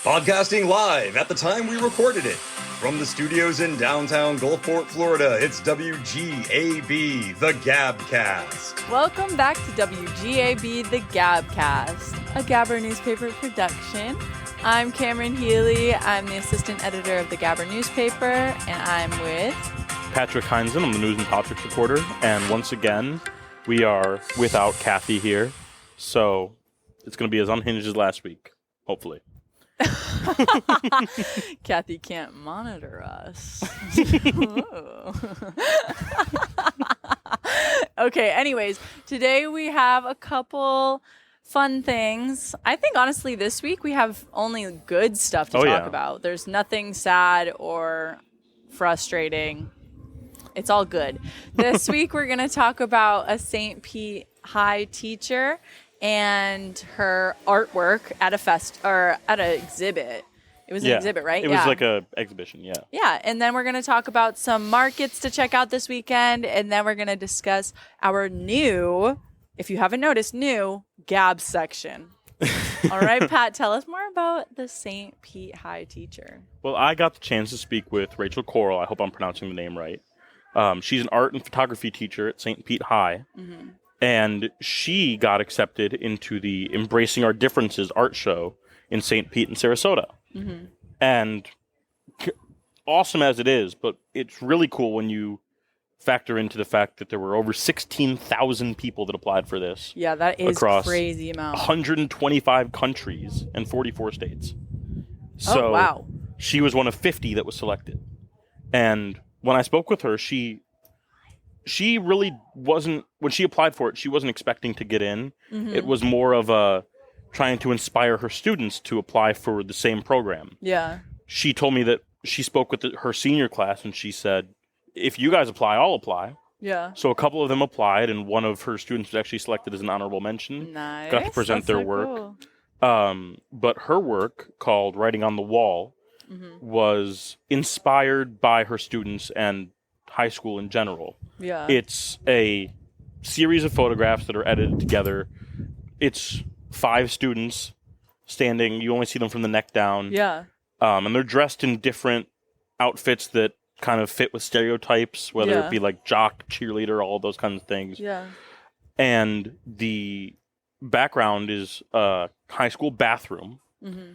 Podcasting live at the time we recorded it. From the studios in downtown Gulfport, Florida, it's WGAB, the Gabcast. Welcome back to WGAB, the Gabcast, a Gabber newspaper production. I'm Cameron Healy. I'm the assistant editor of the Gabber newspaper, and I'm with... Patrick Heinzen. I'm the news and politics reporter, and once again, we are without Kathy here, so it's going to be as unhinged as last week, hopefully. Kathy can't monitor us. Okay, anyways, today we have a couple fun things. I think, honestly, this week we have only good stuff to talk about. There's nothing sad or frustrating. It's all good. This week we're going to talk about a St. Pete High teacher and her artwork at an exhibit. It was an exhibit, right? It was like a exhibition, yeah. Yeah, and then we're going to talk about some markets to check out this weekend, and then we're going to discuss our new, if you haven't noticed, new Gab section. All right, Pat, tell us more about the St. Pete High teacher. Well, I got the chance to speak with Rachel Coral. I hope I'm pronouncing the name right. She's an art and photography teacher at St. Pete High. Mm-hmm. And she got accepted into the Embracing Our Differences art show in St. Pete and Sarasota. Mm-hmm. And awesome as it is, but it's really cool when you factor into the fact that there were over 16,000 people that applied for this. Yeah, that is across crazy amount. 125 countries and 44 states. So wow. She was one of 50 that was selected. And when I spoke with her, she really wasn't, when she applied for it, she wasn't expecting to get in. Mm-hmm. It was more of a trying to inspire her students to apply for the same program. Yeah. She told me that she spoke with her senior class and she said, if you guys apply, I'll apply. Yeah. So a couple of them applied, and one of her students was actually selected as an honorable mention. Nice. Got to present their work. Cool. But her work, called Writing on the Wall, was inspired by her students and high school in general. Yeah. It's a series of photographs that are edited together. It's 5 students standing. You only see them from the neck down. Yeah. And they're dressed in different outfits that kind of fit with stereotypes, whether it be like jock, cheerleader, all those kinds of things. Yeah. And the background is a high school bathroom. Mm-hmm.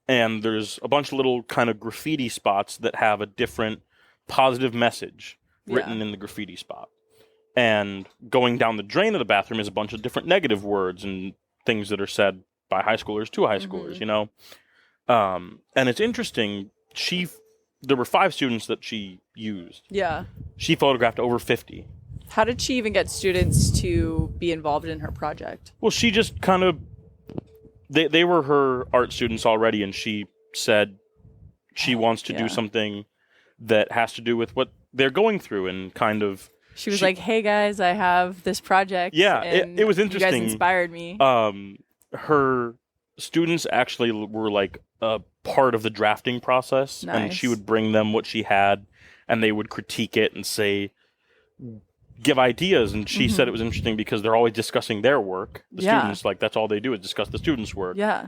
And there's a bunch of little kind of graffiti spots that have a different positive message written in the graffiti spot. And going down the drain of the bathroom is a bunch of different negative words and things that are said by high schoolers to high schoolers, you know? And it's interesting. There were 5 students that she used. Yeah. She photographed over 50. How did she even get students to be involved in her project? Well, she just kind of... They were her art students already, and she said she wants to do something that has to do with what they're going through, and kind of... She was like, hey, guys, I have this project. Yeah, and it was interesting. You guys inspired me. Her students actually were like a part of the drafting process, and she would bring them what she had, and they would critique it and give ideas. And she said it was interesting because they're always discussing their work. The students, like, that's all they do is discuss the students' work. Yeah.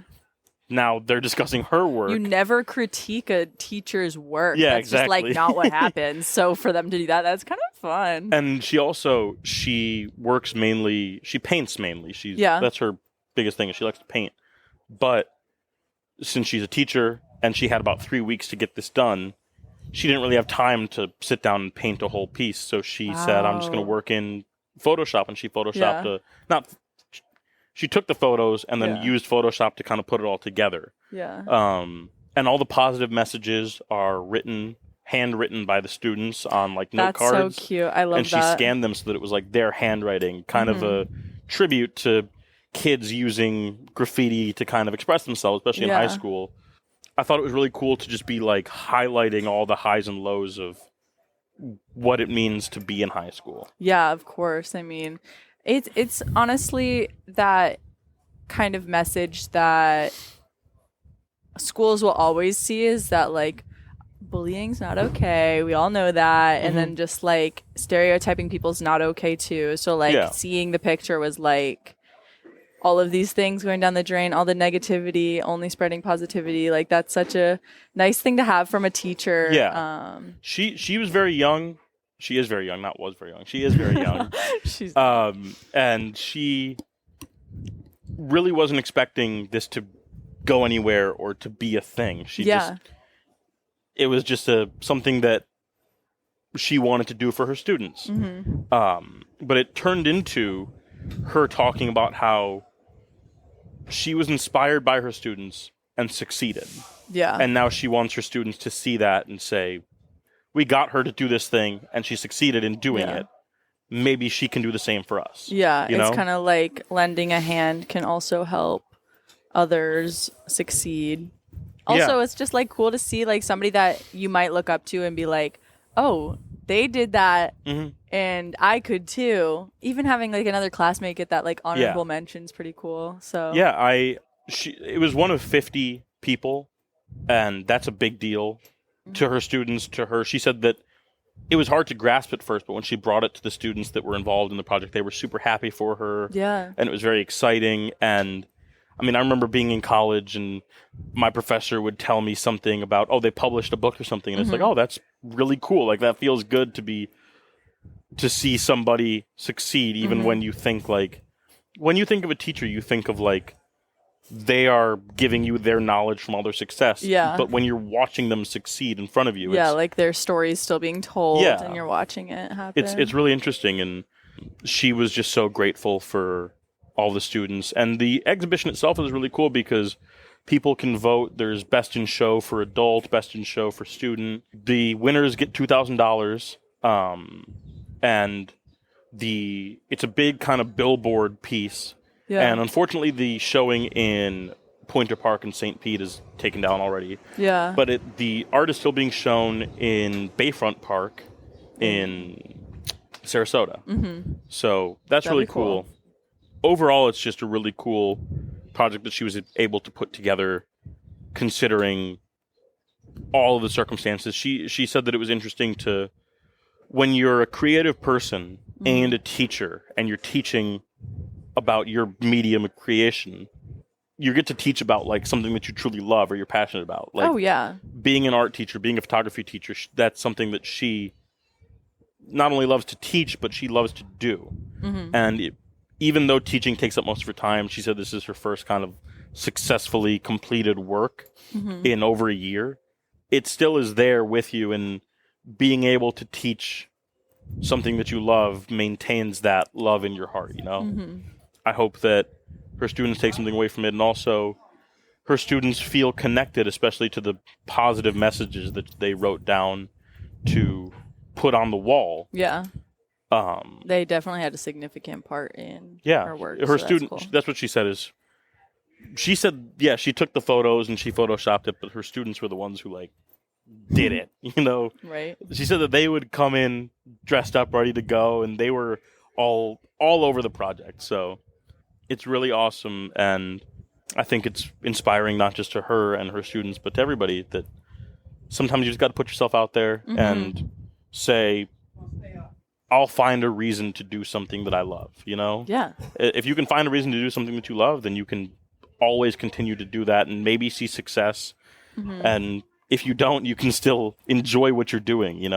Now they're discussing her work. You never critique a teacher's work. Yeah, that's exactly. Just like not what happens. So for them to do that, that's kind of fun. And she works mainly, she paints mainly. That's her biggest thing, is she likes to paint. But since she's a teacher and she had about 3 weeks to get this done, she didn't really have time to sit down and paint a whole piece. So she said, I'm just going to work in Photoshop. And she photoshopped she took the photos and then used Photoshop to kind of put it all together. Yeah. And all the positive messages are handwritten by the students on like note cards. That's so cute. I love that. And she scanned them so that it was like their handwriting, kind of a tribute to kids using graffiti to kind of express themselves, especially in high school. I thought it was really cool to just be like highlighting all the highs and lows of what it means to be in high school. Yeah, of course. I mean, it's honestly that kind of message that schools will always see, is that like bullying's not okay. We all know that. And then just like stereotyping people's not okay too. So like seeing the picture was like, all of these things going down the drain, all the negativity, only spreading positivity. Like, that's such a nice thing to have from a teacher. Yeah. She was very young. She is very young, not was very young. She is very young. And she really wasn't expecting this to go anywhere or to be a thing. It was just something that she wanted to do for her students. But it turned into her talking about how she was inspired by her students and succeeded. Yeah. And now she wants her students to see that and say, we got her to do this thing and she succeeded in doing it. Maybe she can do the same for us. Yeah. It's kind of like lending a hand can also help others succeed. Also, it's just like cool to see like somebody that you might look up to and be like, oh, they did that and I could too. Even having like another classmate get that like honorable mention is pretty cool. So it was one of 50 people, and that's a big deal to her students, to her. She said that it was hard to grasp at first, but when she brought it to the students that were involved in the project, they were super happy for her. Yeah. And it was very exciting. And I mean, I remember being in college and my professor would tell me something about, they published a book or something. And it's like, that's really cool. Like, that feels good to see somebody succeed, even when you think when you think of a teacher, you think of like, they are giving you their knowledge from all their success. Yeah. But when you're watching them succeed in front of you, like their story's still being told and you're watching it happen. It's really interesting. And she was just so grateful for all the students. And the exhibition itself is really cool because people can vote. There's best in show for adult, best in show for student. The winners get $2,000. And it's a big kind of billboard piece. Yeah. And unfortunately, the showing in Pointer Park in St. Pete is taken down already. Yeah. But the art is still being shown in Bayfront Park in Sarasota. So that's really cool. Overall, it's just a really cool project that she was able to put together, considering all of the circumstances. She said that it was interesting to, when you're a creative person and a teacher, and you're teaching about your medium of creation, you get to teach about like something that you truly love or you're passionate about. Like, being an art teacher, being a photography teacher, that's something that she not only loves to teach, but she loves to do. And even though teaching takes up most of her time, she said this is her first kind of successfully completed work in over a year. It still is there with you, and being able to teach something that you love maintains that love in your heart, I hope that her students take something away from it, and also her students feel connected, especially to the positive messages that they wrote down to put on the wall. Yeah. They definitely had a significant part in her work. Her student, that's what she said she said, she took the photos and she photoshopped it, but her students were the ones who like did it, Right. She said that they would come in dressed up, ready to go, and they were all over the project. So it's really awesome, and I think it's inspiring not just to her and her students, but to everybody, that sometimes you just got to put yourself out there and say, I'll find a reason to do something that I love, Yeah. If you can find a reason to do something that you love, then you can always continue to do that and maybe see success. And if you don't, you can still enjoy what you're doing,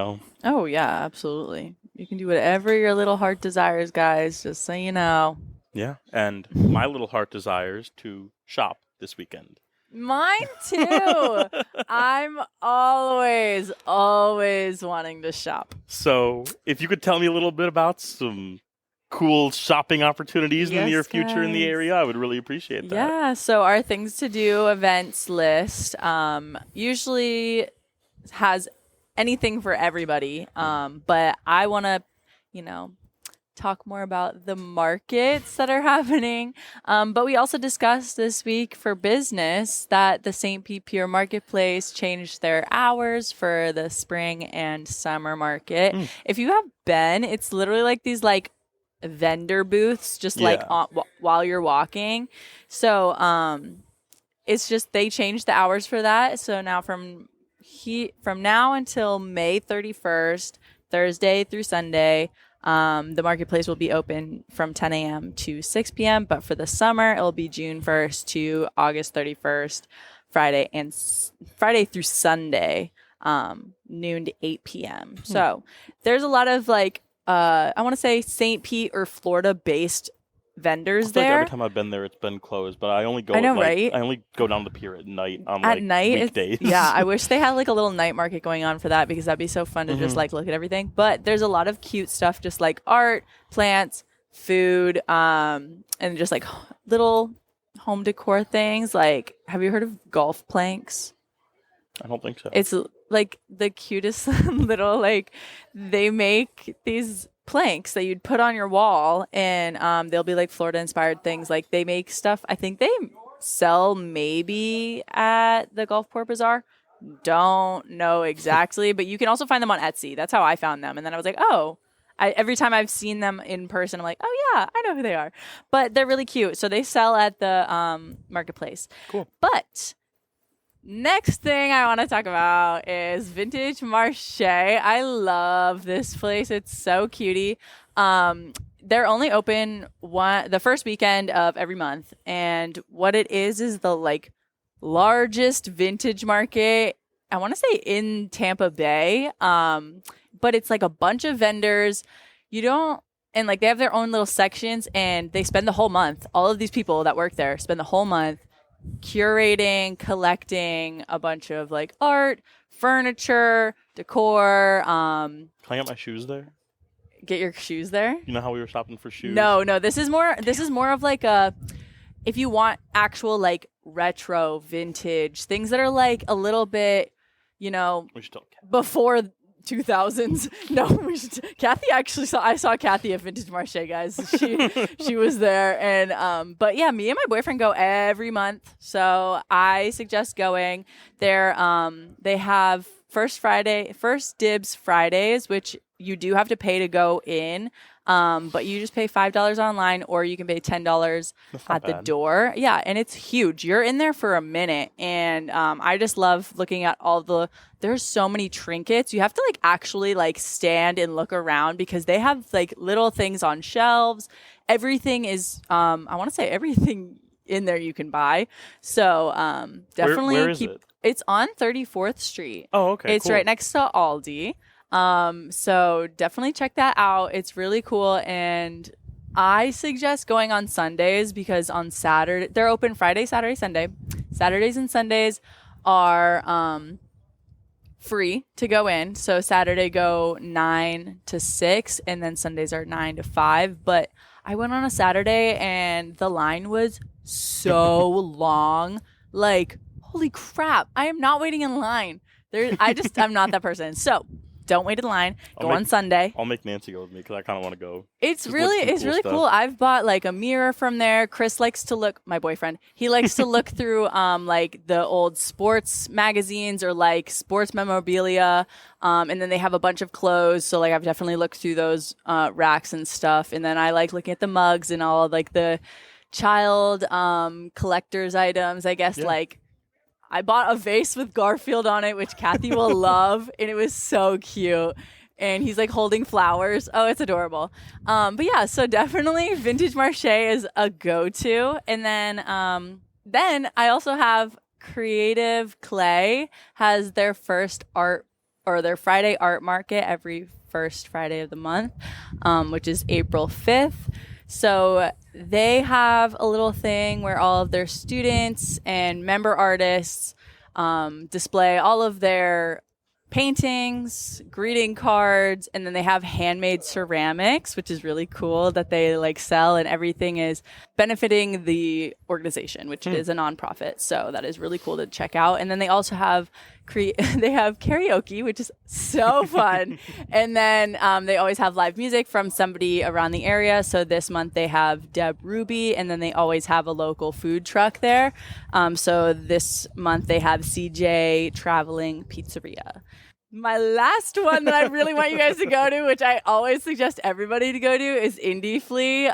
Oh, yeah, absolutely. You can do whatever your little heart desires, guys, just so you know. Yeah, and my little heart desires to shop this weekend. Mine too. I'm always wanting to shop. So if you could tell me a little bit about some cool shopping opportunities in the near future in the area, I would really appreciate that. Yeah, so our things to do events list usually has anything for everybody, but I want to, talk more about the markets that are happening. But we also discussed this week for business that the St. Pete Pier Marketplace changed their hours for the spring and summer market. If you have been, it's literally like these like vendor booths just like while you're walking. So it's just they changed the hours for that. So now from now until May 31st, Thursday through Sunday, The marketplace will be open from 10 a.m. to 6 p.m., but for the summer, it'll be June 1st to August 31st, Friday through Sunday, noon to 8 p.m. So there's a lot of I want to say St. Pete or Florida based vendors there. Every time I've been there, it's been closed, but I only go. Right? I only go down the pier at night on weekdays. Yeah, I wish they had a little night market going on for that because that'd be so fun to just look at everything. But there's a lot of cute stuff, just like art, plants, food, and just little home decor things. Have you heard of golf planks? I don't think so. It's the cutest little they make these planks that you'd put on your wall, and they'll be Florida inspired things. They make stuff. I think they sell maybe at the Gulfport Bazaar. Don't know exactly, but you can also find them on Etsy. That's how I found them. And then I was like, oh, every time I've seen them in person, I'm like, oh yeah, I know who they are. But they're really cute. So they sell at the marketplace. Cool. But next thing I want to talk about is Vintage Marché. I love this place. It's so cutie. They're only open the first weekend of every month. And what it is the largest vintage market, I want to say in Tampa Bay. But it's a bunch of vendors. They have their own little sections, and they spend the whole month. All of these people that work there spend the whole month curating, collecting a bunch of art, furniture, decor. Can I get my shoes there? Get your shoes there? You know how we were shopping for shoes? No. This is more of a, if you want actual retro vintage things that are a little bit, we should talk. before 2000s. No, Kathy actually I saw Kathy at Vintage Marché, guys. She was there, and but yeah, me and my boyfriend go every month, so I suggest going there. They have first dibs Fridays, which you do have to pay to go in. But you just pay $5 online, or you can pay $10 at the door. Yeah, and it's huge. You're in there for a minute, and I just love looking at there's so many trinkets. You have to actually stand and look around because they have little things on shelves. Everything is I want to say everything in there you can buy. So definitely where is it? It's on 34th Street. Oh, okay. It's cool. right next to Aldi. So definitely check that out. It's really cool. And I suggest going on Sundays because on Saturday, they're open Friday, Saturday, Sunday. Saturdays and Sundays are, free to go in. So Saturday go 9 to 6 and then Sundays are 9 to 5. But I went on a Saturday and the line was so long. Holy crap. I am not waiting in line. I'm not that person. So don't wait in line. Go on Sunday. I'll make Nancy go with me because I kind of want to go. It's really cool. I've bought a mirror from there. Chris likes to look. My boyfriend. He likes to look through the old sports magazines or sports memorabilia. And then they have a bunch of clothes. So I've definitely looked through those racks and stuff. And then I like looking at the mugs and all the child collector's items. I guess I bought a vase with Garfield on it, which Kathy will love, and it was so cute. And he's holding flowers. Oh, it's adorable. But yeah, so definitely Vintage Marché is a go-to. And then I also have Creative Clay has their first art or their Friday art market every first Friday of the month, which is April 5th. So they have a little thing where all of their students and member artists display all of their paintings, greeting cards, and then they have handmade ceramics, which is really cool that they sell, and everything is benefiting the organization, which is a nonprofit. So that is really cool to check out. And then they also have they have karaoke, which is so fun. And then they always have live music from somebody around the area. So this month they have Deb Ruby, and then they always have a local food truck there. So this month they have CJ Traveling Pizzeria. My last one that I really want you guys to go to, which I always suggest everybody to go to, is Indie Flea.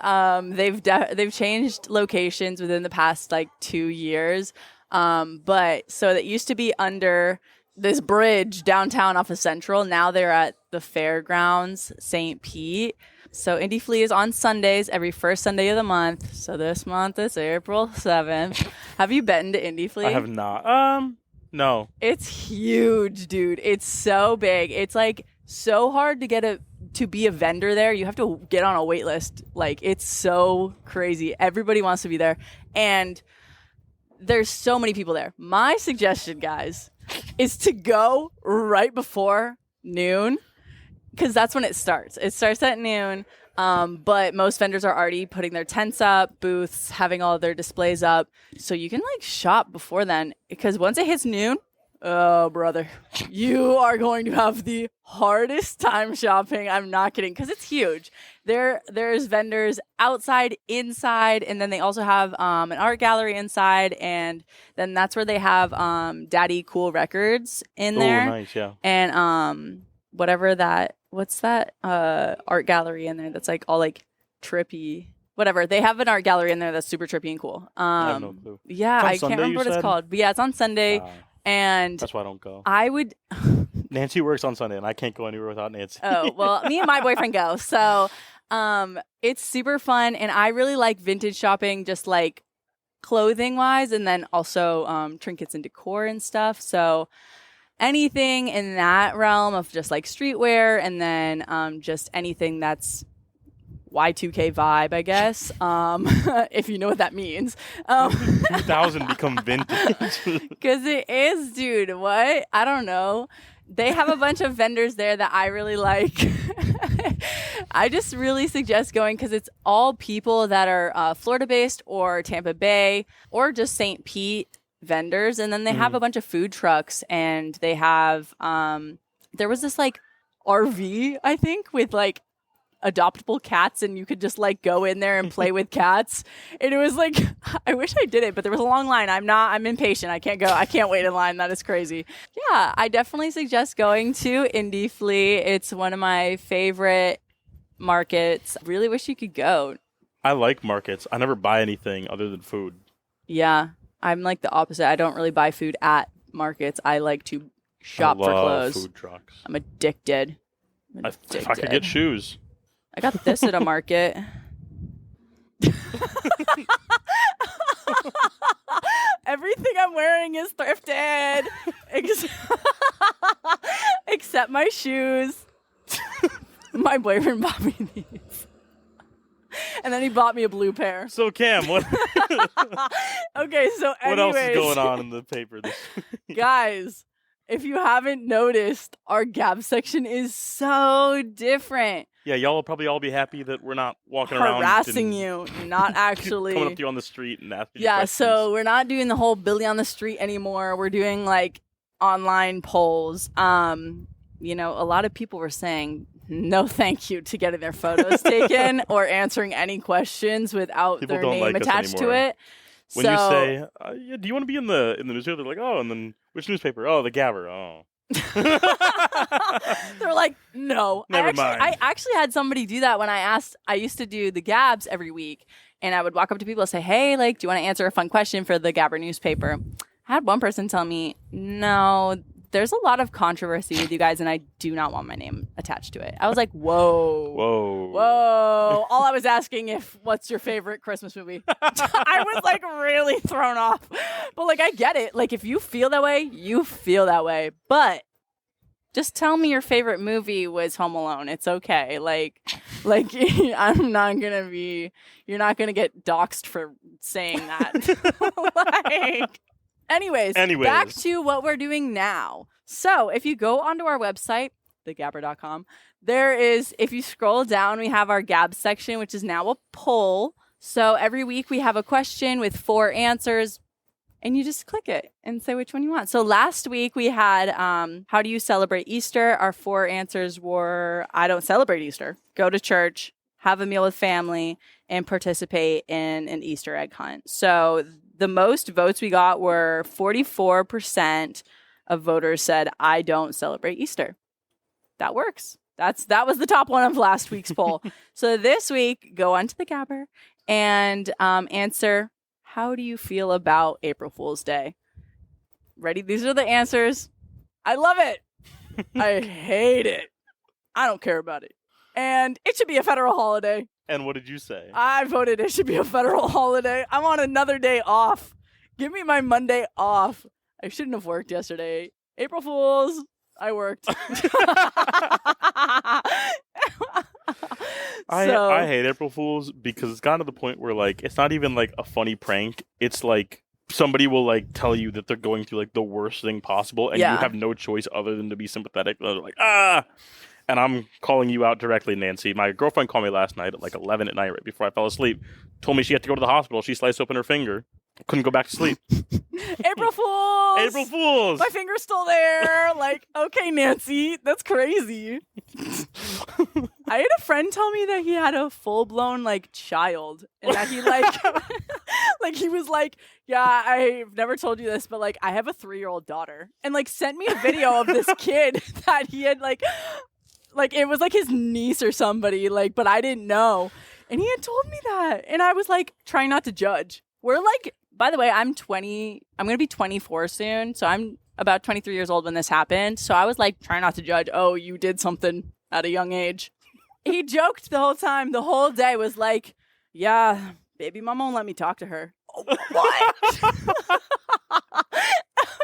They've changed locations within the past 2 years. But so that used to be under this bridge downtown off of Central. Now they're at the Fairgrounds, St. Pete. So Indie Flea is on Sundays, every first Sunday of the month. So this month is April 7th. Have you been to Indie Flea? I have not. No. It's huge, dude. It's so big. It's like so hard to be a vendor there. You have to get on a wait list. Like, it's so crazy. Everybody wants to be there. And there's so many people there. My suggestion, guys, is to go right before noon, because that's when it starts. It starts at noon, but most vendors are already putting their tents up, booths, having all their displays up. So you can like shop before then, because once it hits noon, oh, brother, you are going to have the hardest time shopping. I'm not kidding, because it's huge. There's vendors outside, inside, and then they also have an art gallery inside, and then that's where they have Daddy Cool Records in there. Oh, nice, yeah. And what's that art gallery in there that's like all like trippy? Whatever. They have an art gallery in there that's super trippy and cool. I have no clue. Yeah, I Sunday, can't remember what it's called. But yeah, it's on Sunday. And that's why I don't go. I would. Nancy works on Sunday, and I can't go anywhere without Nancy. Oh, well, me and my boyfriend go. So it's super fun. And I really like vintage shopping, just like clothing wise, and then also trinkets and decor and stuff. So anything in that realm of just like streetwear, and then just anything that's Y2K vibe, I guess, if you know what that means. 2000 become vintage. Because it is, dude. What? I don't know. They have a bunch of vendors there that I really like. I just really suggest going, because it's all people that are Florida-based or Tampa Bay or just St. Pete vendors. And then they have a bunch of food trucks, and they have there was this like RV, I think, with like adoptable cats, and you could just like go in there and play with cats. And it was like, I wish I did it, but there was a long line. I'm impatient. I can't go. I can't wait in line. That is crazy. Yeah, I definitely suggest going to Indie Flea. It's one of my favorite markets. Really wish you could go. I like markets. I never buy anything other than food. Yeah, I'm like the opposite. I don't really buy food at markets. I like to shop for clothes. Food trucks. I'm addicted. If I could get shoes. I got this at a market. Everything I'm wearing is thrifted. Except my shoes. My boyfriend bought me these. And then he bought me a blue pair. So, Cam, what? Okay, so anyways. What else is going on in the paper this week? Guys, if you haven't noticed, our Gab section is so different. Yeah, y'all will probably all be happy that we're not walking harassing around harassing you, not actually coming up to you on the street and asking you questions. questions. So we're not doing the whole Billy on the street anymore. We're doing like online polls. You know, a lot of people were saying no thank you to getting their photos taken or answering any questions without people their don't name like attached to anymore. it. When you say, yeah, do you want to be in the newspaper? They're like, oh, and then which newspaper? Oh, the Gabber. Oh. They're like, no. Never mind. I actually had somebody do that when I used to do the Gabs every week, and I would walk up to people and say, hey, like, do you want to answer a fun question for the Gabber newspaper? I had one person tell me, no, there's a lot of controversy with you guys, and I do not want my name attached to it. I was like, whoa. All I was asking what's your favorite Christmas movie? I was like really thrown off. But like, I get it. Like, if you feel that way, you feel that way. But just tell me your favorite movie was Home Alone. It's okay. Like I'm not gonna be. You're not gonna get doxxed for saying that. Anyways, back to what we're doing now. So if you go onto our website, thegabber.com, there is, if you scroll down, we have our Gab section, which is now a poll. So every week we have a question with 4 answers, and you just click it and say which one you want. So last week we had, how do you celebrate Easter? Our 4 answers were, I don't celebrate Easter. Go to church, have a meal with family, and participate in an Easter egg hunt. So the most votes we got were 44% of voters said, I don't celebrate Easter. That works. That was the top one of last week's poll. So this week, go onto the Gabber and answer, how do you feel about April Fool's Day? Ready? These are the answers. I love it. I hate it. I don't care about it. and it should be a federal holiday. And what did you say? I voted it should be a federal holiday. I want another day off. Give me my Monday off. I shouldn't have worked yesterday. April Fools. I worked. I hate April Fools because it's gotten to the point where, like, it's not even, like, a funny prank. It's, like, somebody will, like, tell you that they're going through, like, the worst thing possible, and you have no choice other than to be sympathetic. They're like, ah! And I'm calling you out directly, Nancy. My girlfriend called me last night at, like, 11 at night, right before I fell asleep. Told me she had to go to the hospital. She sliced open her finger. Couldn't go back to sleep. April Fools! April Fools! My finger's still there. Like, okay, Nancy, that's crazy. I had a friend tell me that he had a full-blown, like, child. And that he, like, like, he was like, yeah, I've never told you this, but, like, I have a 3-year-old daughter. And, like, sent me a video of this kid that he had, like, it was, like, his niece or somebody, like, but I didn't know. And he had told me that. And I was, like, trying not to judge. We're, like, by the way, I'm 20. I'm going to be 24 soon. So I'm about 23 years old when this happened. So I was, like, trying not to judge. Oh, you did something at a young age. He joked the whole time. The whole day was like, yeah, baby mama won't let me talk to her. What?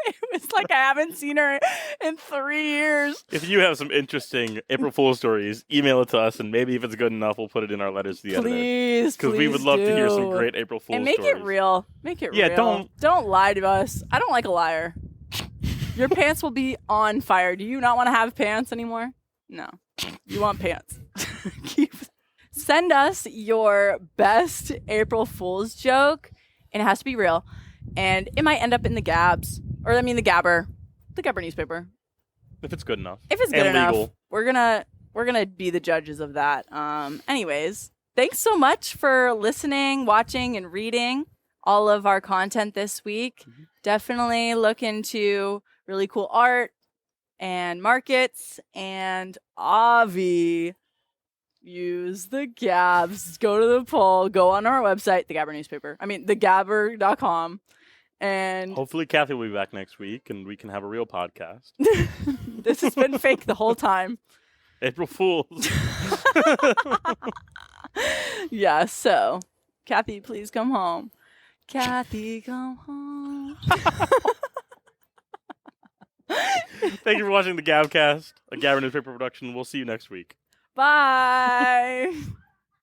It was like I haven't seen her in 3 years. If you have some interesting April Fool's stories, email it to us, and maybe if it's good enough, we'll put it in our letters to the editor. Please, because we would love to hear some great April Fool's and make stories. it real. Make it real. Yeah, don't lie to us. I don't like a liar. Your pants will be on fire. Do you not want to have pants anymore? No, you want pants. Send us your best April Fool's joke, and it has to be real. And it might end up in the Gabs. Or, I mean, the Gabber newspaper. If it's good enough. If it's good enough. We're gonna be the judges of that. Anyways, thanks so much for listening, watching, and reading all of our content this week. Mm-hmm. Definitely look into really cool art and markets. And Avi, use the Gabs. Go to the poll. Go on our website, the Gabber newspaper. thegabber.com. And hopefully Kathy will be back next week and we can have a real podcast. This has been fake the whole time. April Fools. Yeah, so Kathy, please come home. Kathy, come home. Thank you for watching the Gabcast, a Gabber newspaper production. We'll see you next week. Bye.